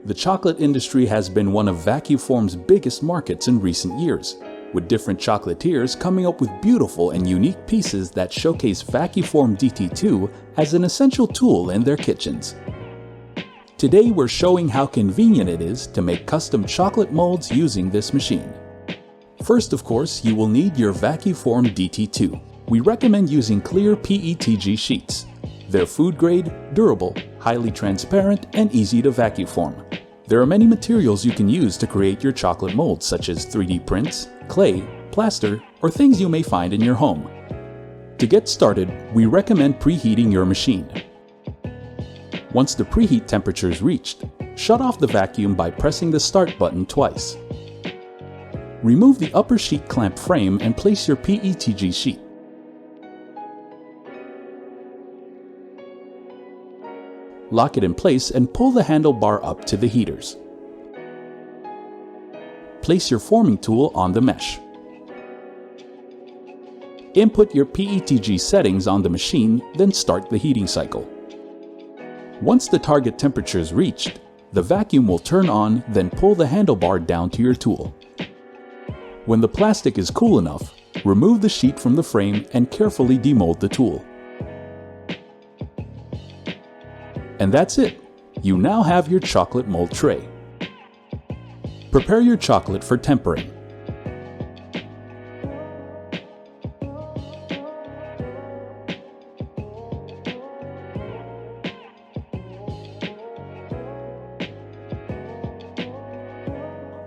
The chocolate industry has been one of Vaquform's biggest markets in recent years, with different chocolatiers coming up with beautiful and unique pieces that showcase Vaquform DT2 as an essential tool in their kitchens. Today we're showing how convenient it is to make custom chocolate molds using this machine. First, of course, you will need your Vaquform DT2. We recommend using clear PETG sheets. They're food grade, durable, highly transparent, and easy to vacuform. There are many materials you can use to create your chocolate molds, such as 3D prints, clay, plaster, or things you may find in your home. To get started, we recommend preheating your machine. Once the preheat temperature is reached, shut off the vacuum by pressing the start button twice. Remove the upper sheet clamp frame and place your PETG sheet. Lock it in place and pull the handlebar up to the heaters. Place your forming tool on the mesh. Input your PETG settings on the machine, then start the heating cycle. Once the target temperature is reached, the vacuum will turn on, then pull the handlebar down to your tool. When the plastic is cool enough, remove the sheet from the frame and carefully demold the tool. And that's it! You now have your chocolate mold tray. Prepare your chocolate for tempering.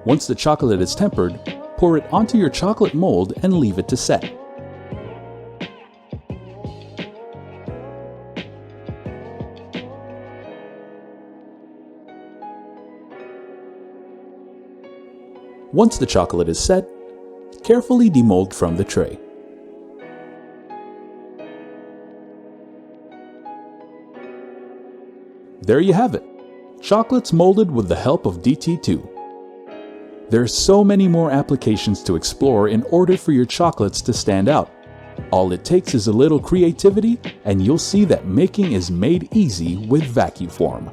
Once the chocolate is tempered, pour it onto your chocolate mold and leave it to set. Once the chocolate is set, carefully demold from the tray. There you have it! Chocolates molded with the help of DT2. There are so many more applications to explore in order for your chocolates to stand out. All it takes is a little creativity, and you'll see that making is made easy with Vaquform.